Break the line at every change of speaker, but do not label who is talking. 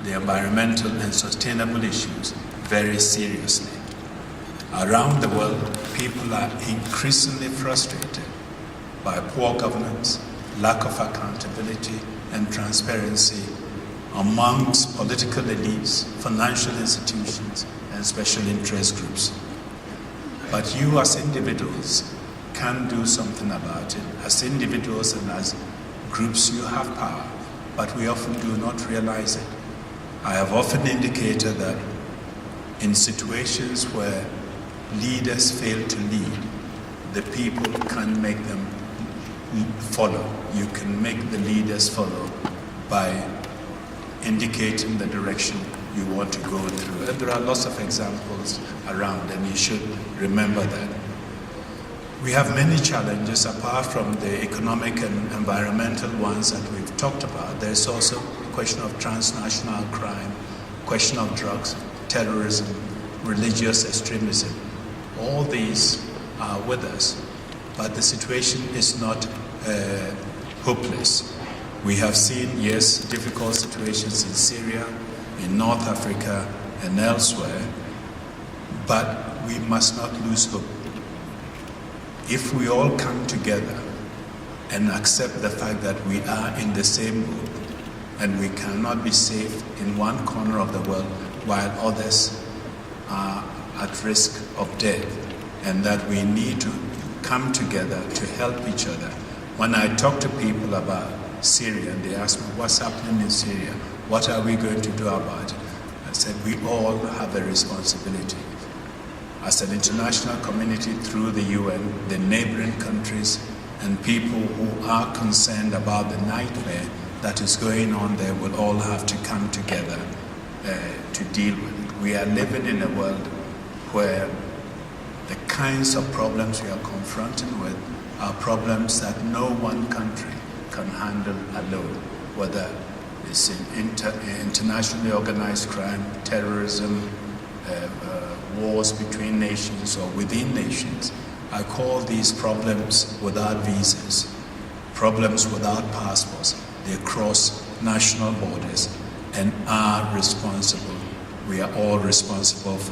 the environmental and sustainable issues very seriously. Around the world, people are increasingly frustrated by poor governance, lack of accountability and transparency amongst political elites, financial institutions, and special interest groups. But you as individuals can do something about it. As individuals and as groups, you have power, but we often do not realize it. I have often indicated that in situations where leaders fail to lead, the people can make them follow. You can make the leaders follow by indicating the direction you want to go through. And there are lots of examples around, and you should remember that. We have many challenges apart from the economic and environmental ones that we've talked about. There's also a question of transnational crime, question of drugs, terrorism, religious extremism. All these are with us, but the situation is not hopeless. We have seen, yes, difficult situations in Syria, in North Africa, and elsewhere, but we must not lose hope. If we all come together and accept the fact that we are in the same boat and we cannot be safe in one corner of the world while others are at risk of death, and that we need to come together to help each other. When I talk to people about Syria and they ask me what's happening in Syria, what are we going to do about it? I said we all have a responsibility. As an international community, through the UN, the neighboring countries, and people who are concerned about the nightmare that is going on there will all have to come together to deal with it. We are living in a world where the kinds of problems we are confronted with are problems that no one country can handle alone, whether it's in internationally organized crime, terrorism, wars between nations or within nations. I call these problems without visas, problems without passports. They cross national borders and are responsible. We are all responsible for